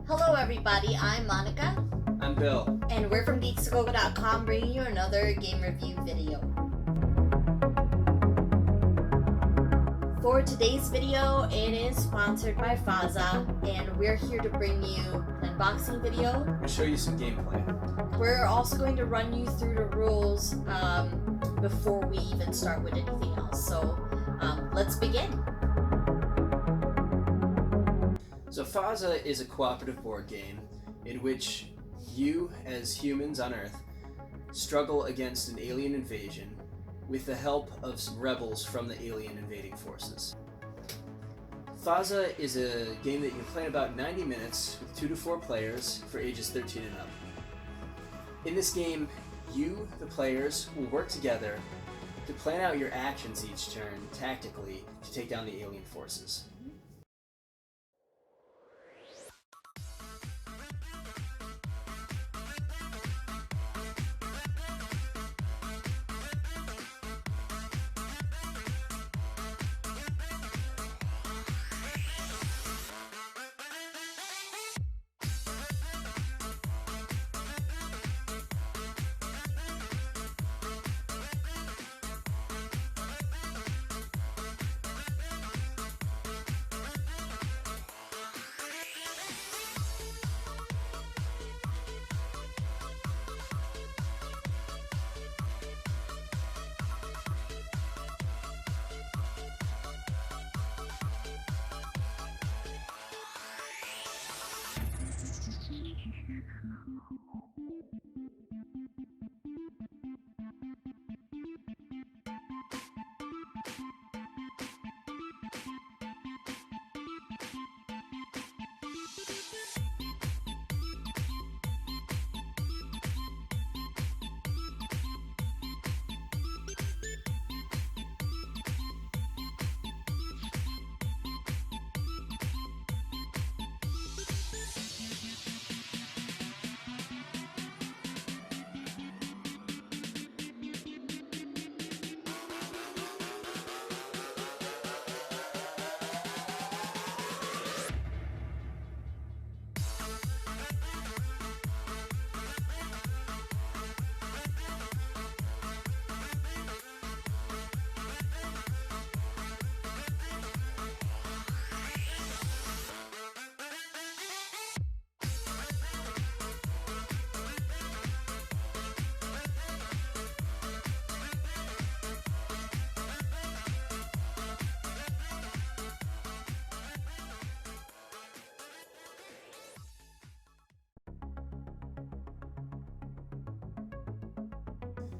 Hello everybody, I'm Monica. I'm Bill. And we're from Geeks.com bringing you another game review video. For today's video, it is sponsored by Faza, and we're here to bring you an unboxing video. And show you some gameplay. We're also going to run you through the rules before we even start with anything else. So let's begin. So Faza is a cooperative board game in which you, as humans on Earth, struggle against an alien invasion with the help of some rebels from the alien invading forces. Faza is a game that you can play in about 90 minutes with 2 to 4 players for ages 13 and up. In this game, you, the players, will work together to plan out your actions each turn tactically to take down the alien forces.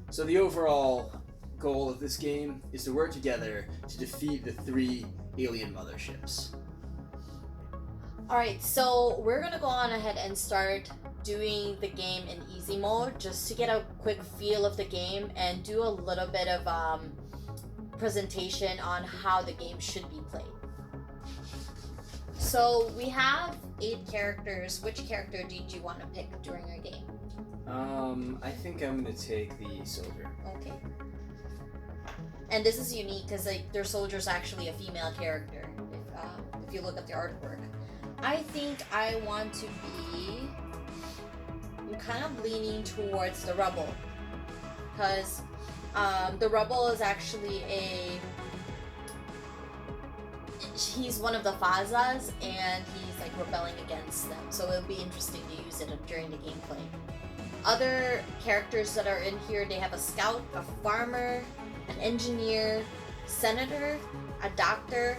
So the overall goal of this game is to work together to defeat the 3 alien motherships. Alright, so we're gonna go on ahead and start doing the game in easy mode just to get a quick feel of the game and do a little bit of presentation on how the game should be played. So we have 8 characters. Which character did you want to pick during our game? I think I'm gonna take the soldier. Okay. And this is unique because their soldier's actually a female character. If you look at the artwork, I think I want to be. I'm kind of leaning towards the rebel because the rebel is actually he's one of the Fazas and he's like rebelling against them. So it'll be interesting to use it during the gameplay. Other characters that are in here, they have a scout, a farmer, an engineer, senator, a doctor,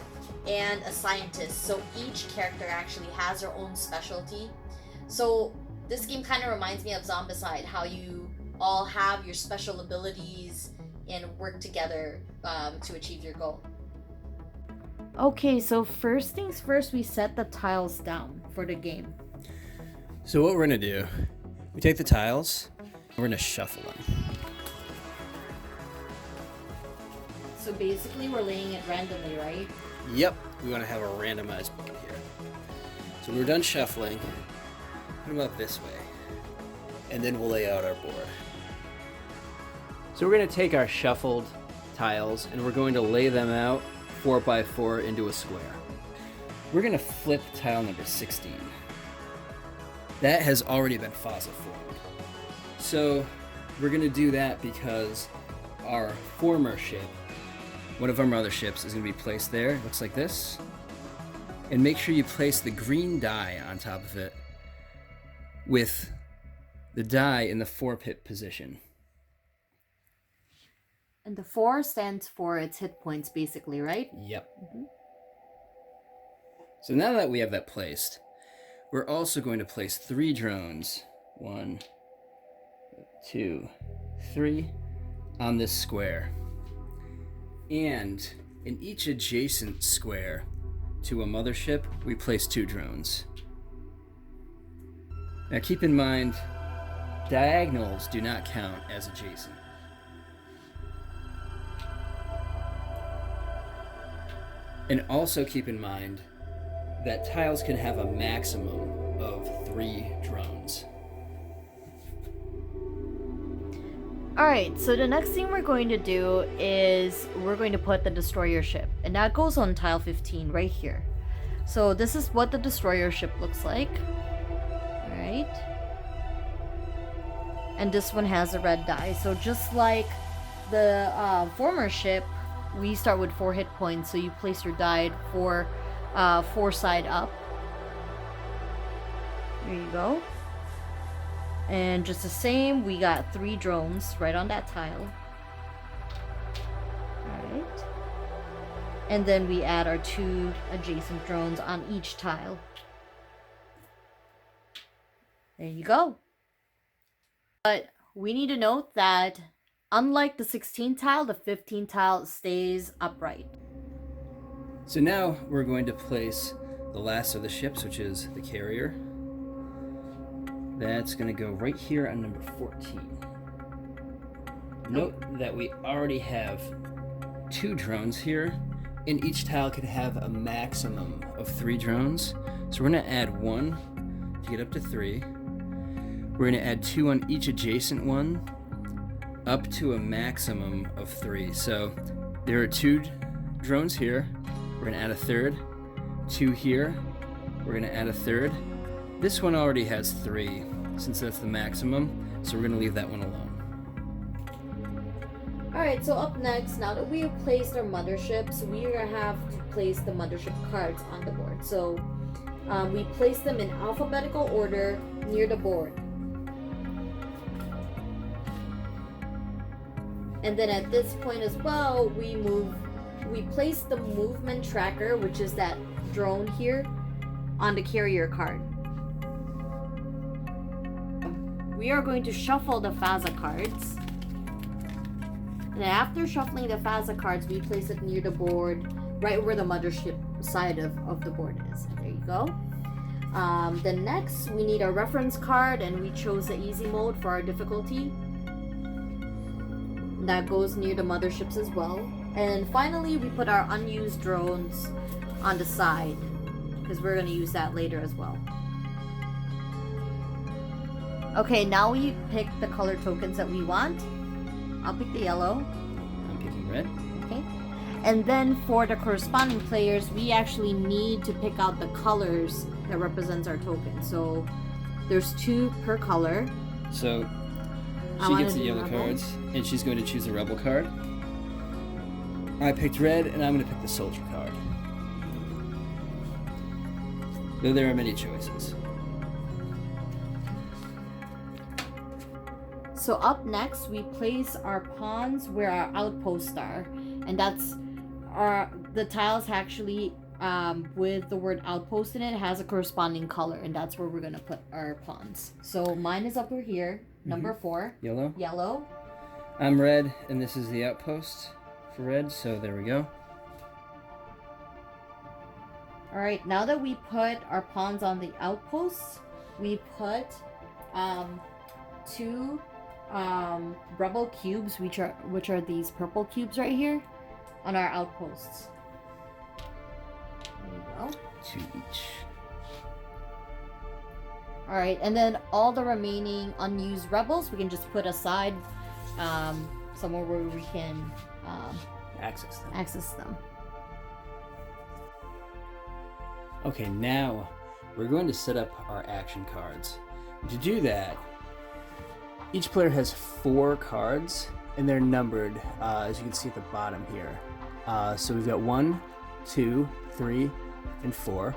and a scientist. So each character actually has their own specialty. So this game kind of reminds me of Zombicide, how you all have your special abilities and work together to achieve your goal. Okay, so first things first, we set the tiles down for the game. So what we're gonna do, we take the tiles, and we're gonna shuffle them. So basically we're laying it randomly, right? Yep, we wanna have a randomized board here. So when we're done shuffling, put them up this way, and then we'll lay out our board. So we're gonna take our shuffled tiles and we're going to lay them out 4x4 into a square. We're gonna flip tile number 16. that has already been Faza formed. So we're going to do that because our former ship, one of our motherships, is going to be placed there. It looks like this. And make sure you place the green die on top of it with the die in the 4-pip position. And the 4 stands for its hit points, basically, right? Yep. So now that we have that placed, we're also going to place 3 drones. 1, 2, 3 on this square. And in each adjacent square to a mothership, we place 2 drones. Now keep in mind, diagonals do not count as adjacent. And also keep in mind that tiles can have a maximum of 3 drones. Alright, so the next thing we're going to do is we're going to put the destroyer ship. And that goes on tile 15 right here. So this is what the destroyer ship looks like. Alright. And this one has a red die. So just like the former ship, we start with 4 hit points. So you place your die for 4 side up. There you go. And just the same, we got 3 drones right on that tile. Alright. And then we add our 2 adjacent drones on each tile. There you go. But we need to note that unlike the 16 tile, the 15 tile stays upright. So now we're going to place the last of the ships, which is the carrier. That's going to go right here on number 14. Note that we already have 2 drones here, and each tile can have a maximum of 3 drones. So we're going to add 1 to get up to 3. We're going to add 2 on each adjacent one, up to a maximum of 3. So there are 2 drones here. We're going to add a 3rd. 2 here. We're going to add a 3rd. This one already has 3, since that's the maximum, so we're going to leave that one alone. Alright, so up next, now that we have placed our motherships, we are going to have to place the mothership cards on the board. So we place them in alphabetical order near the board. And then at this point as well, we place the movement tracker, which is that drone here, on the carrier card. We are going to shuffle the Faza cards. And after shuffling the Faza cards, we place it near the board, right where the mothership side of the board is. There you go. Then next, we need a reference card, and we chose the easy mode for our difficulty. That goes near the motherships as well. And finally, we put our unused drones on the side, because we're going to use that later as well. Okay, now we pick the color tokens that we want. I'll pick the yellow. I'm picking red. Okay. And then for the corresponding players, we actually need to pick out the colors that represents our token. So there's 2 per color. So she gets the yellow cards, and she's going to choose a rebel card. I picked red, and I'm going to pick the soldier card. Though there are many choices. So up next, we place our pawns where our outposts are, and that's the tiles actually with the word outpost in it has a corresponding color, and that's where we're gonna put our pawns. So mine is up here, number 4. Yellow. Yellow. I'm red, and this is the outpost for red. So there we go. All right. Now that we put our pawns on the outposts, we put 2 rebel cubes, which are these purple cubes right here, on our outposts. There you go. 2 each. All right, and then all the remaining unused rebels we can just put aside, somewhere where we can access them. Okay, now we're going to set up our action cards. To do that, each player has 4 cards, and they're numbered, as you can see at the bottom here. So we've got 1, 2, 3, and 4.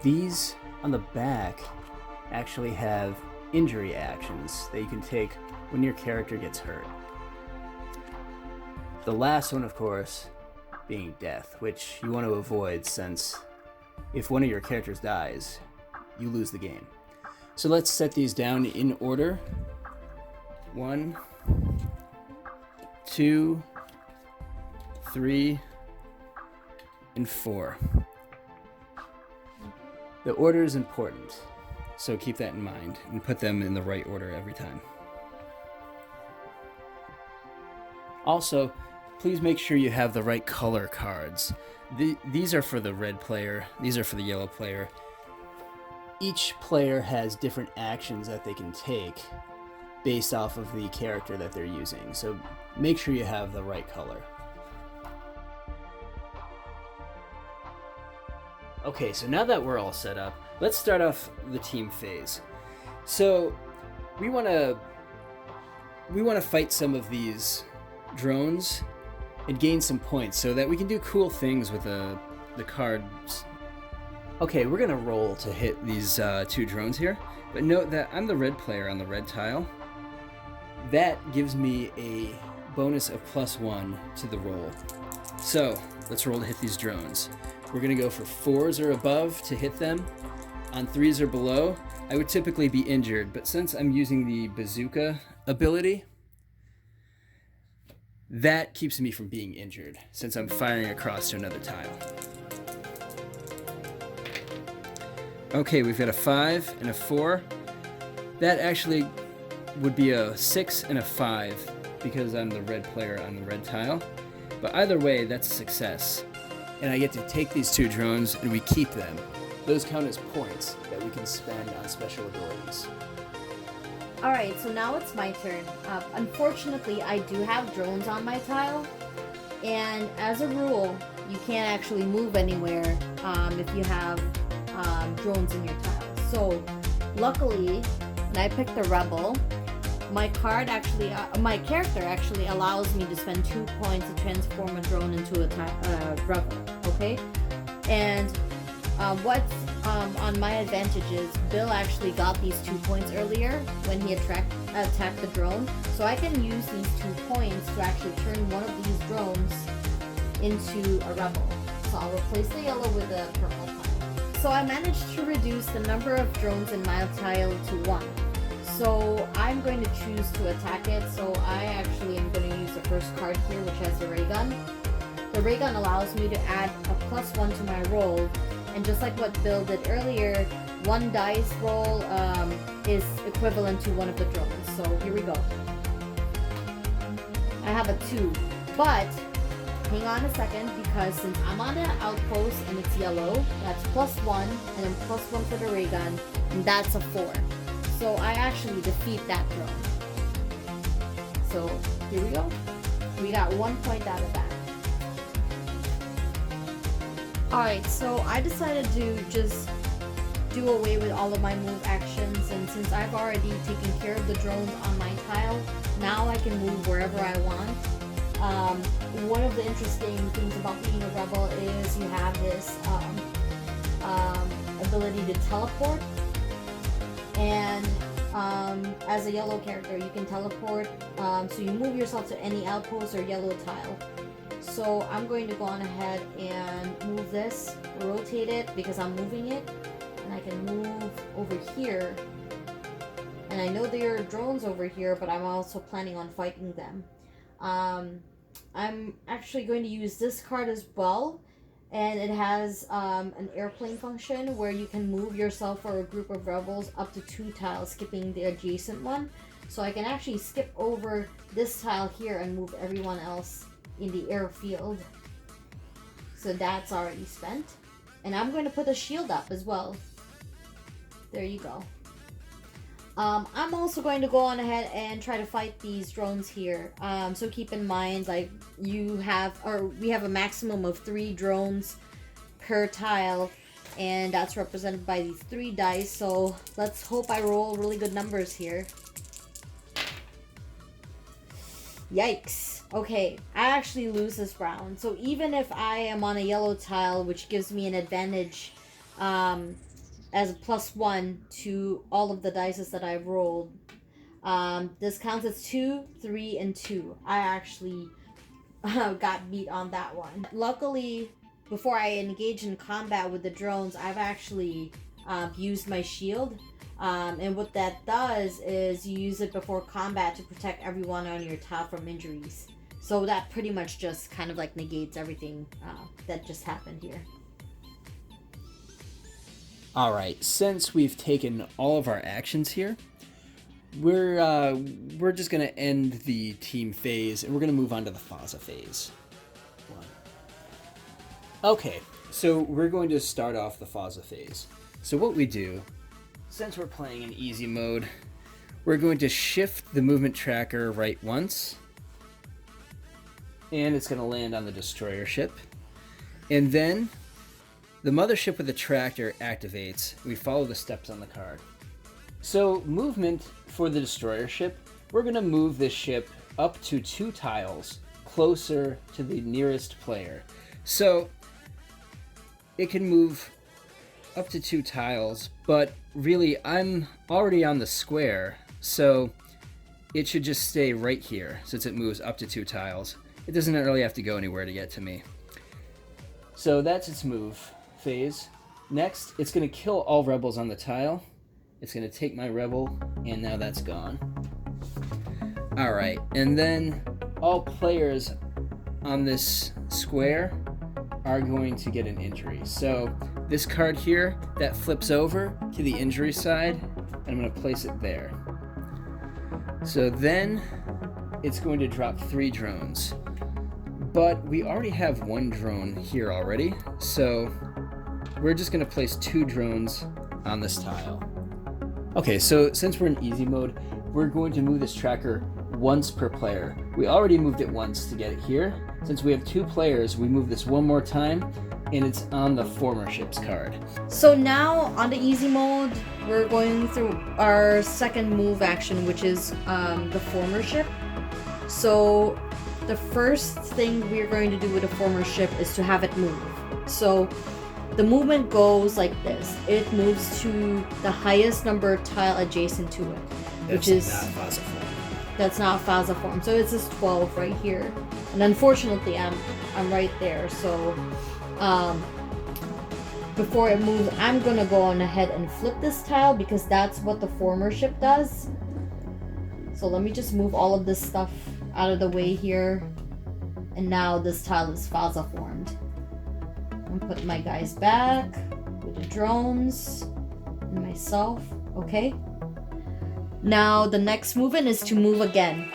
These on the back actually have injury actions that you can take when your character gets hurt. The last one, of course, being death, which you want to avoid, since if one of your characters dies, you lose the game. So let's set these down in order. 1, 2, 3, and 4. The order is important, so keep that in mind and put them in the right order every time. Also, please make sure you have the right color cards. These are for the red player, these are for the yellow player. Each player has different actions that they can take based off of the character that they're using, so make sure you have the right color. Okay, so now that we're all set up, let's start off the team phase. So we want to fight some of these drones and gain some points so that we can do cool things with the cards. Okay, we're gonna roll to hit these 2 drones here, but note that I'm the red player on the red tile. That gives me a bonus of +1 to the roll. So let's roll to hit these drones. We're gonna go for 4s or above to hit them. On 3s or below, I would typically be injured, but since I'm using the bazooka ability, that keeps me from being injured, since I'm firing across to another tile. Okay, we've got a 5 and a 4. That actually would be a 6 and a 5, because I'm the red player on the red tile. But either way, that's a success. And I get to take these 2 drones and we keep them. Those count as points that we can spend on special abilities. Alright, so now it's my turn. Unfortunately, I do have drones on my tile, and as a rule, you can't actually move anywhere if you have drones in your tile. So, luckily, when I picked the rebel, my character actually allows me to spend 2 points to transform a drone into a rebel. Okay, and what's on my advantage is Bill actually got these 2 points earlier when he attacked the drone, so I can use these 2 points to actually turn one of these drones into a rebel. So I'll replace the yellow with the purple tile. So I managed to reduce the number of drones in my tile to 1. So I'm going to choose to attack it, so I actually am going to use the first card here, which has the ray gun. The ray gun allows me to add a +1 to my roll, and just like what Bill did earlier, 1 dice roll is equivalent to 1 of the drones. So here we go. I have a 2, but hang on a second, because since I'm on an outpost and it's yellow, that's +1, and then +1 for the ray gun, and that's a 4. So I actually defeat that drone. So here we go. We got 1 point out of that. Alright, so I decided to just do away with all of my move actions, and since I've already taken care of the drones on my tile, now I can move wherever I want. One of the interesting things about being a rebel is you have this ability to teleport, and as a yellow character you can teleport, so you move yourself to any outpost or yellow tile. So I'm going to go on ahead and move this, rotate it because I'm moving it, and I can move over here. And I know there are drones over here, but I'm also planning on fighting them. I'm actually going to use this card as well, and it has an airplane function where you can move yourself or a group of rebels up to 2 tiles, skipping the adjacent one. So I can actually skip over this tile here and move everyone else in the airfield. So that's already spent. And I'm going to put a shield up as well. There you go. I'm also going to go on ahead and try to fight these drones here. So keep in mind, like, we have a maximum of 3 drones per tile, and that's represented by these 3 dice. So let's hope I roll really good numbers here. Yikes. Okay, I actually lose this round. So even if I am on a yellow tile, which gives me an advantage as a +1 to all of the dice that I've rolled, this counts as 2, 3, and 2. I actually got beat on that one. Luckily, before I engage in combat with the drones, I've actually used my shield. And what that does is you use it before combat to protect everyone on your tile from injuries. So that pretty much just kind of like negates everything that just happened here. All right, since we've taken all of our actions here, we're just gonna end the team phase and we're gonna move on to the Faza phase. Okay, so we're going to start off the Faza phase. So what we do, since we're playing in easy mode, we're going to shift the movement tracker right once, and it's going to land on the destroyer ship. And then the mothership with the tractor activates. We follow the steps on the card. So movement for the destroyer ship, we're going to move this ship up to 2 tiles closer to the nearest player. So it can move up to 2 tiles, but really I'm already on the square, so it should just stay right here since it moves up to 2 tiles. It doesn't really have to go anywhere to get to me. So that's its move phase. Next, it's going to kill all rebels on the tile. It's going to take my rebel, and now that's gone. Alright, and then all players on this square are going to get an injury. So this card here, that flips over to the injury side, and I'm going to place it there. So then it's going to drop 3 drones. But we already have 1 drone here already, so we're just going to place 2 drones on this tile. Okay, so since we're in easy mode, we're going to move this tracker once per player. We already moved it once to get it here. Since we have 2 players, we move this one more time, and it's on the former ships card. So now on the easy mode, we're going through our second move action, which is the former ship. So the first thing we're going to do with the former ship is to have it move. So the movement goes like this. It moves to the highest number tile adjacent to it, which is not Faza form. That's not Faza form. So it's this 12 right here. And unfortunately, I'm right there. So before it moves, I'm gonna go on ahead and flip this tile because that's what the former ship does. So let me just move all of this stuff out of the way here. And now this tile is Faza formed. I'm gonna put my guys back with the drones and myself. Okay. Now the next movement is to move again.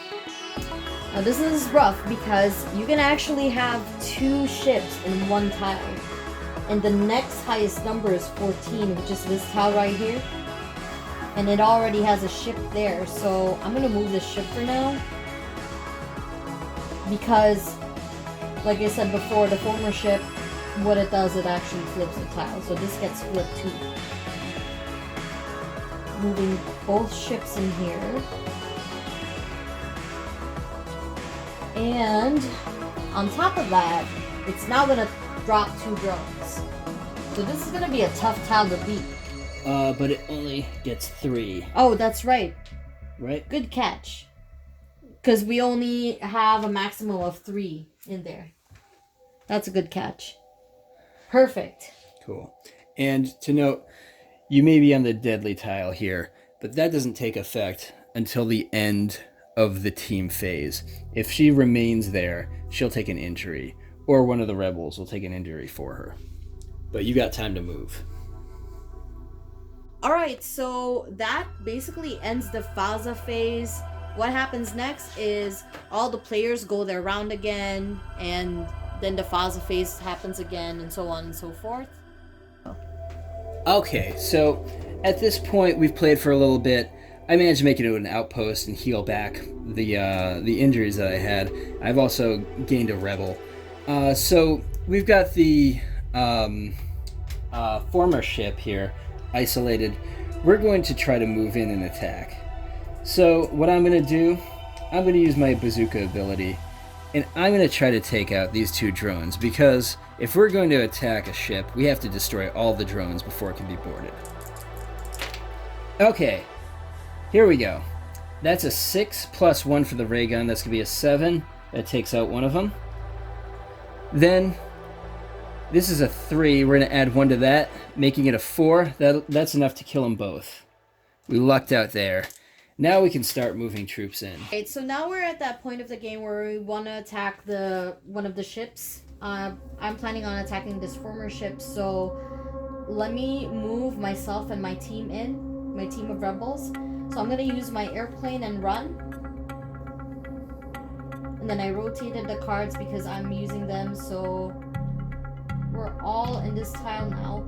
Now this is rough because you can actually have 2 ships in 1 tile. And the next highest number is 14, which is this tile right here. And it already has a ship there, so I'm gonna move this ship for now. Because, like I said before, the former ship, what it does, it actually flips the tile. So this gets flipped too. Moving both ships in here. And on top of that, it's now gonna drop 2 drones. So this is gonna be a tough tile to beat. But it only gets 3. Oh, that's right. Right? Good catch. Because we only have a maximum of 3 in there. That's a good catch. Perfect. Cool. And to note, you may be on the deadly tile here, but that doesn't take effect until the end of the team phase. If she remains there, she'll take an injury, or one of the rebels will take an injury for her. But you got time to move. Alright, so that basically ends the Faza phase. What happens next is all the players go their round again, and then the Faza phase happens again, and so on and so forth. Okay, so at this point we've played for a little bit. I managed to make it to an outpost and heal back the injuries that I had. I've also gained a rebel. So we've got the former ship here, isolated, we're going to try to move in and attack. So what I'm going to do, I'm going to use my bazooka ability, and I'm going to try to take out these 2 drones, because if we're going to attack a ship, we have to destroy all the drones before it can be boarded. Okay, here we go. That's a 6 plus 1 for the ray gun. That's going to be a 7. That takes out one of them. Then, this is a 3. We're going to add 1 to that, making it a 4. That's enough to kill them both. We lucked out there. Now we can start moving troops in. Right, so now we're at that point of the game where we want to attack one of the ships. I'm planning on attacking this former ship, so let me move myself and my team in, my team of rebels. So I'm going to use my airplane and run. And then I rotated the cards because I'm using them, so we're all in this tile now.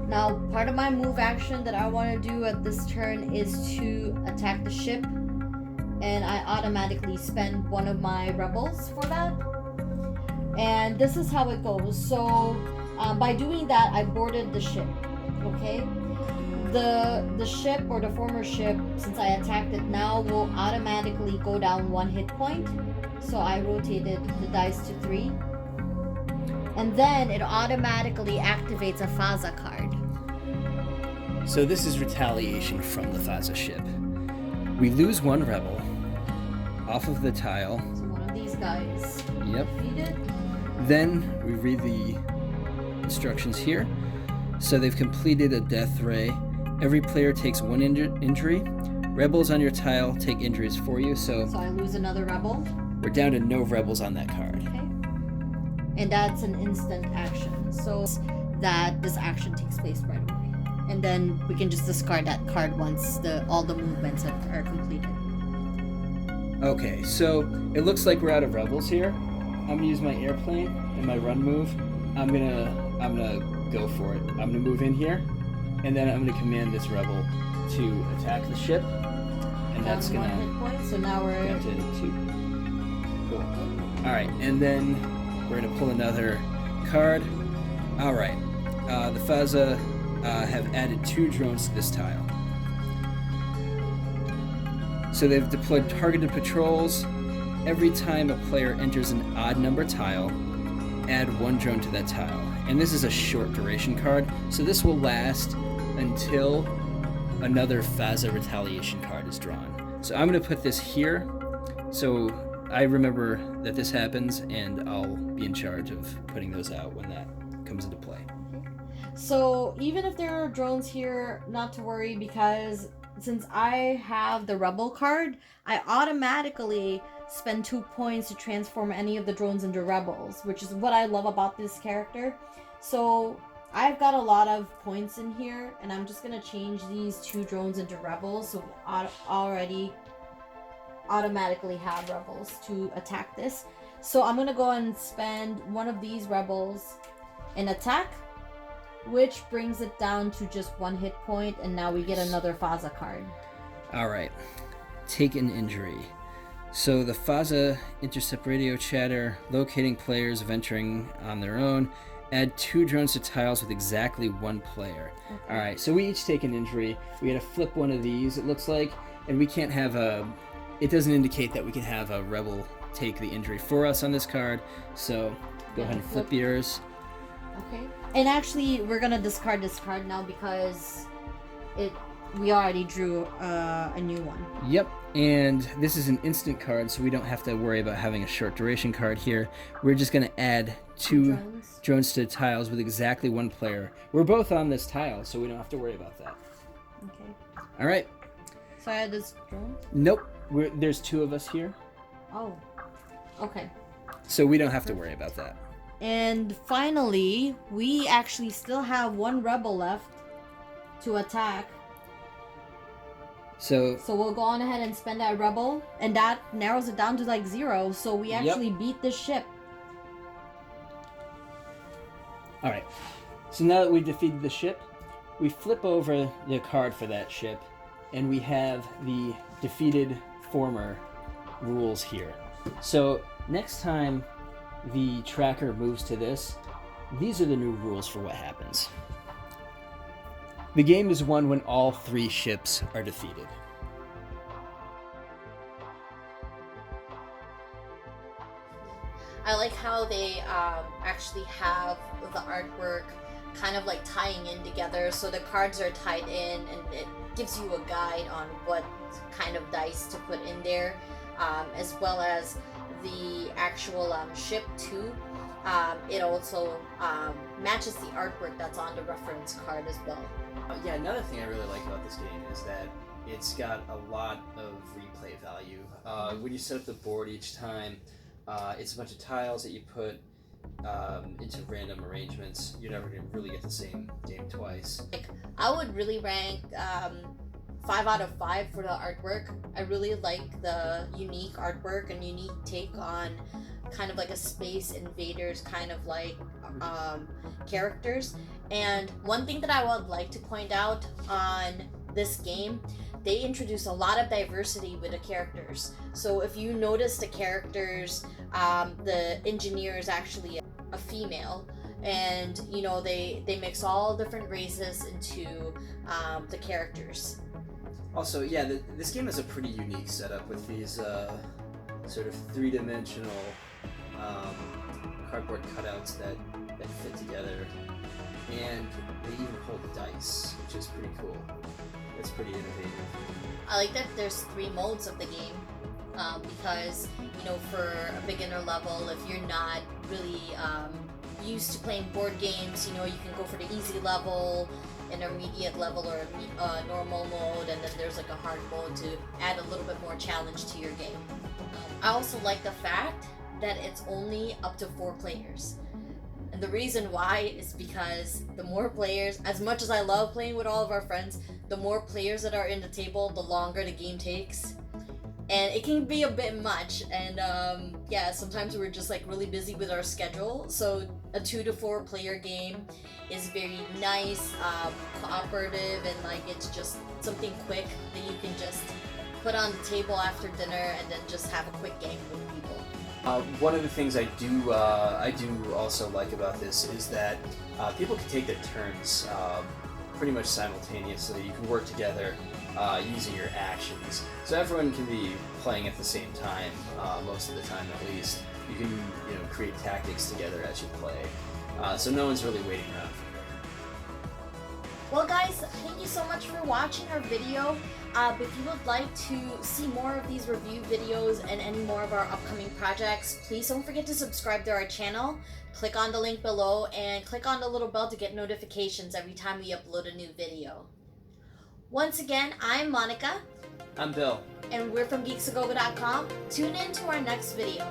Now, part of my move action that I want to do at this turn is to attack the ship, and I automatically spend one of my rebels for that. And this is how it goes. So, by doing that, I boarded the ship, okay? The ship, or the former ship, since I attacked it now, will automatically go down 1 hit point. So I rotated the dice to 3. And then it automatically activates a Faza card. So this is retaliation from the Faza ship. We lose 1 rebel off of the tile. So one of these guys defeated. Then we read the instructions here. So they've completed a death ray. Every player takes 1 injury. Rebels on your tile take injuries for you, so I lose another rebel. We're down to no rebels on that card. Okay. And that's an instant action. So that this action takes place right away. And then we can just discard that card once all the movements are completed. Okay, so it looks like we're out of rebels here. I'm gonna use my airplane and my run move. I'm gonna go for it. I'm gonna move in here, and then I'm gonna command this rebel to attack the ship, and that's gonna 1 hit point. So now we're down to 2. Cool. All right, and then we're gonna pull another card. All right, the Faza have added 2 drones to this tile. So they've deployed targeted patrols. Every time a player enters an odd number tile, add 1 drone to that tile. And this is a short duration card, so this will last until another Faza retaliation card is drawn. So I'm going to put this here, so I remember that this happens, and I'll be in charge of putting those out when that comes into play. So even if there are drones here, not to worry, because since I have the rebel card, I automatically spend 2 points to transform any of the drones into rebels, which is what I love about this character. So I've got a lot of points in here, and I'm just gonna change these 2 drones into rebels, so we already automatically have rebels to attack this. So I'm gonna go and spend one of these rebels in attack, which brings it down to just 1 hit point, and now we get another Faza card. Alright, take an injury. So the Faza intercept radio chatter, locating players venturing on their own, add 2 drones to tiles with exactly 1 player. Okay. Alright, so we each take an injury. We gotta flip one of these, it looks like, and we can't have it doesn't indicate that we can have a rebel take the injury for us on this card, so go ahead and flip yours. Okay. And actually, we're gonna discard this card now because we already drew a new one. Yep, and this is an instant card, so we don't have to worry about having a short duration card here. We're just gonna add 2 drones to tiles with exactly 1 player. We're both on this tile, so we don't have to worry about that. Okay. All right. So I had this drone? Nope. There's 2 of us here. Oh. Okay. So we don't have to worry about that. And finally, we actually still have 1 rebel left to attack. So we'll go on ahead and spend that rebel, and that narrows it down to like 0. So we actually beat this ship. All right. So now that we've defeated the ship, we flip over the card for that ship, and we have the defeated former rules here. So next time the tracker moves to this, these are the new rules for what happens. The game is won when all 3 ships are defeated. I like how they actually have the artwork kind of like tying in together, so the cards are tied in and it gives you a guide on what kind of dice to put in there, as well as the actual ship too. It also matches the artwork that's on the reference card as well. Yeah, another thing I really like about this game is that it's got a lot of replay value. When you set up the board each time, it's a bunch of tiles that you put into random arrangements. You're never going to really get the same game twice. I would really rank 5 out of 5 for the artwork. I really like the unique artwork and unique take on kind of like a Space Invaders kind of like characters. And one thing that I would like to point out on this game, they introduce a lot of diversity with the characters. So if you notice the characters, the engineer is actually a female, and you know they mix all different races into the characters. Also, yeah, this game has a pretty unique setup with these sort of 3-dimensional cardboard cutouts that fit together, and they even hold dice, which is pretty cool. It's pretty innovative. I like that there's 3 modes of the game, because, you know, for a beginner level, if you're not really used to playing board games, you know, you can go for the easy level, intermediate level, or a normal mode, and then there's like a hard mode to add a little bit more challenge to your game. I also like the fact that it's only up to 4 players. And the reason why is because the more players, as much as I love playing with all of our friends, the more players that are in the table, the longer the game takes. And it can be a bit much, and yeah, sometimes we're just like really busy with our schedule, so a 2 to 4 player game is very nice, cooperative, and like it's just something quick that you can just put on the table after dinner and then just have a quick game with people. One of the things I do also like about this is that people can take their turns pretty much simultaneously. You can work together using your actions, so everyone can be playing at the same time most of the time, at least. You can create tactics together as you play, so no one's really waiting around for you. Well guys, thank you so much for watching our video. If you would like to see more of these review videos and any more of our upcoming projects, please don't forget to subscribe to our channel. Click on the link below and click on the little bell to get notifications every time we upload a new video. Once again, I'm Monica. I'm Bill. And we're from geeks.gogo.com. Tune in to our next video.